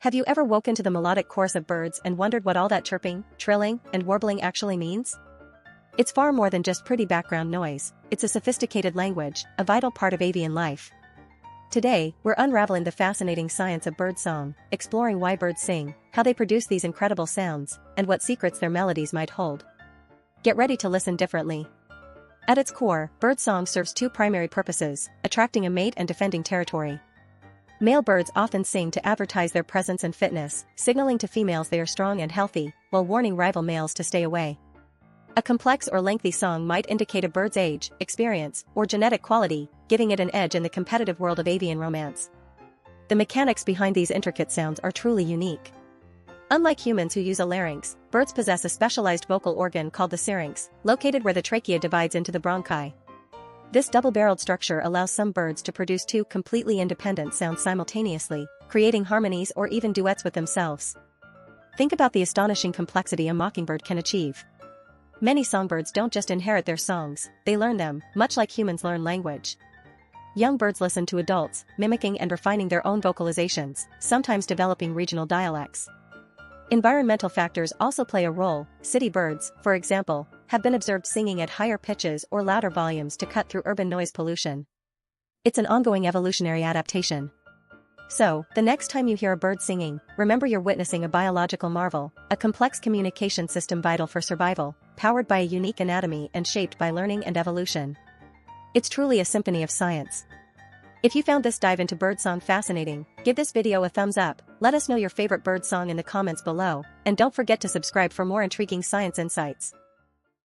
Have you ever woken to the melodic chorus of birds and wondered what all that chirping, trilling, and warbling actually means? It's far more than just pretty background noise, it's a sophisticated language, a vital part of avian life. Today, we're unraveling the fascinating science of birdsong, exploring why birds sing, how they produce these incredible sounds, and what secrets their melodies might hold. Get ready to listen differently. At its core, birdsong serves two primary purposes: attracting a mate and defending territory. Male birds often sing to advertise their presence and fitness, signaling to females they are strong and healthy, while warning rival males to stay away. A complex or lengthy song might indicate a bird's age, experience, or genetic quality, giving it an edge in the competitive world of avian romance. The mechanics behind these intricate sounds are truly unique. Unlike humans who use a larynx, birds possess a specialized vocal organ called the syrinx, located where the trachea divides into the bronchi. This double-barreled structure allows some birds to produce two completely independent sounds simultaneously, creating harmonies or even duets with themselves. Think about the astonishing complexity a mockingbird can achieve. Many songbirds don't just inherit their songs, they learn them, much like humans learn language. Young birds listen to adults, mimicking and refining their own vocalizations, sometimes developing regional dialects. Environmental factors also play a role. City birds, for example, have been observed singing at higher pitches or louder volumes to cut through urban noise pollution. It's an ongoing evolutionary adaptation. So, the next time you hear a bird singing, remember you're witnessing a biological marvel, a complex communication system vital for survival, powered by a unique anatomy and shaped by learning and evolution. It's truly a symphony of science. If you found this dive into birdsong fascinating, give this video a thumbs up, let us know your favorite birdsong in the comments below, and don't forget to subscribe for more intriguing science insights.